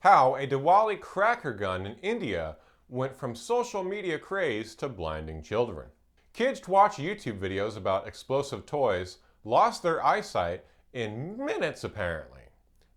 How a Diwali cracker gun in India went from social media craze to blinding children. Kids watch YouTube videos about explosive toys, lost their eyesight in minutes apparently.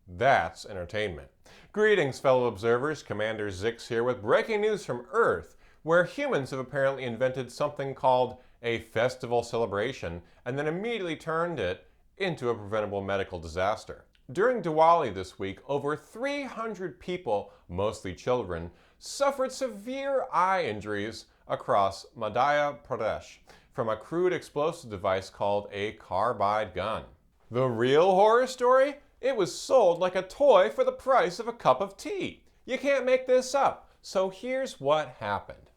That's entertainment. Greetings, fellow observers. Commander Zix here with breaking news from Earth, where humans have apparently invented something called a festival celebration and then immediately turned it into a preventable medical disaster. During Diwali this week, over 300 people, mostly children, suffered severe eye injuries across Madhya Pradesh from a crude explosive device called a carbide gun. The real horror story? It was sold like a toy for the price of a cup of tea. You can't make this up. So here's what happened.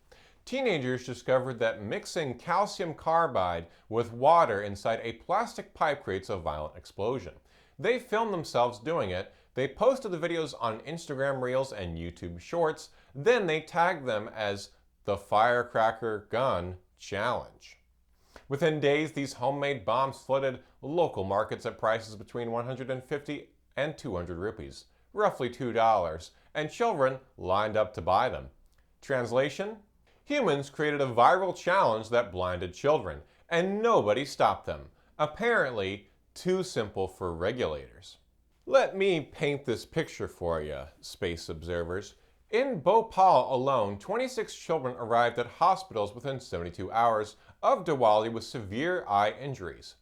Teenagers discovered that mixing calcium carbide with water inside a plastic pipe creates a violent explosion. They filmed themselves doing it, they posted the videos on Instagram Reels and YouTube Shorts, then they tagged them as the Firecracker Gun Challenge. Within days, these homemade bombs flooded local markets at prices between 150 and 200 rupees, roughly $2, and children lined up to buy them. Translation? Humans created a viral challenge that blinded children, and nobody stopped them. Apparently, too simple for regulators. Let me paint this picture for you, space observers. In Bhopal alone, 26 children arrived at hospitals within 72 hours of Diwali with severe eye injuries.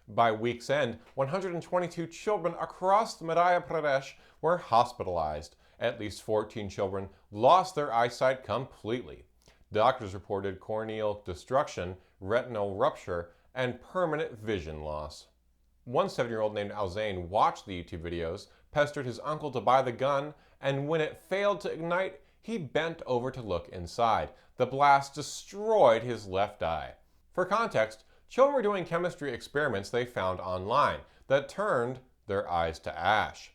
By week's end, 122 children across Madhya Pradesh were hospitalized. At least 14 children lost their eyesight completely. Doctors reported corneal destruction, retinal rupture, and permanent vision loss. One 7-year-old named Alzain watched the YouTube videos, pestered his uncle to buy the gun, and when it failed to ignite, he bent over to look inside. The blast destroyed his left eye. For context, children were doing chemistry experiments they found online that turned their eyes to ash.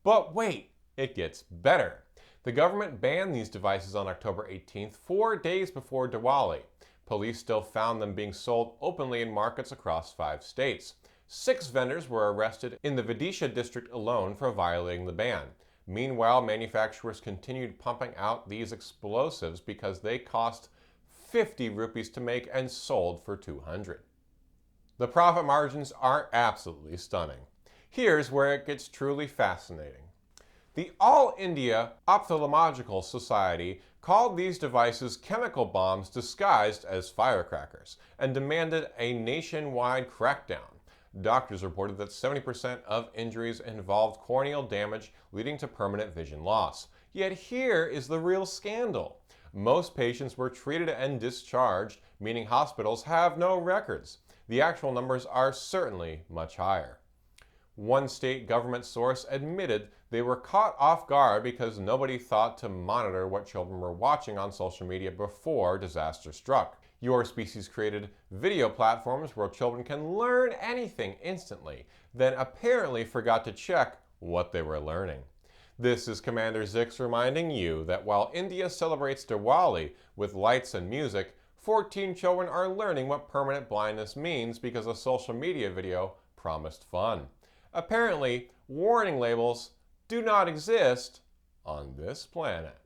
But wait, it gets better. The government banned these devices on October 18th, 4 days before Diwali. Police still found them being sold openly in markets across 5 states. 6 vendors were arrested in the Vidisha district alone for violating the ban. Meanwhile, manufacturers continued pumping out these explosives because they cost 50 rupees to make and sold for 200. The profit margins are absolutely stunning. Here's where it gets truly fascinating. The All India Ophthalmological Society called these devices chemical bombs disguised as firecrackers and demanded a nationwide crackdown. Doctors reported that 70% of injuries involved corneal damage leading to permanent vision loss. Yet here is the real scandal. Most patients were treated and discharged, meaning hospitals have no records. The actual numbers are certainly much higher. One state government source admitted they were caught off guard because nobody thought to monitor what children were watching on social media before disaster struck. Your species created video platforms where children can learn anything instantly, then apparently forgot to check what they were learning. This is Commander Zix reminding you that while India celebrates Diwali with lights and music, 14 children are learning what permanent blindness means because a social media video promised fun. Apparently, warning labels do not exist on this planet.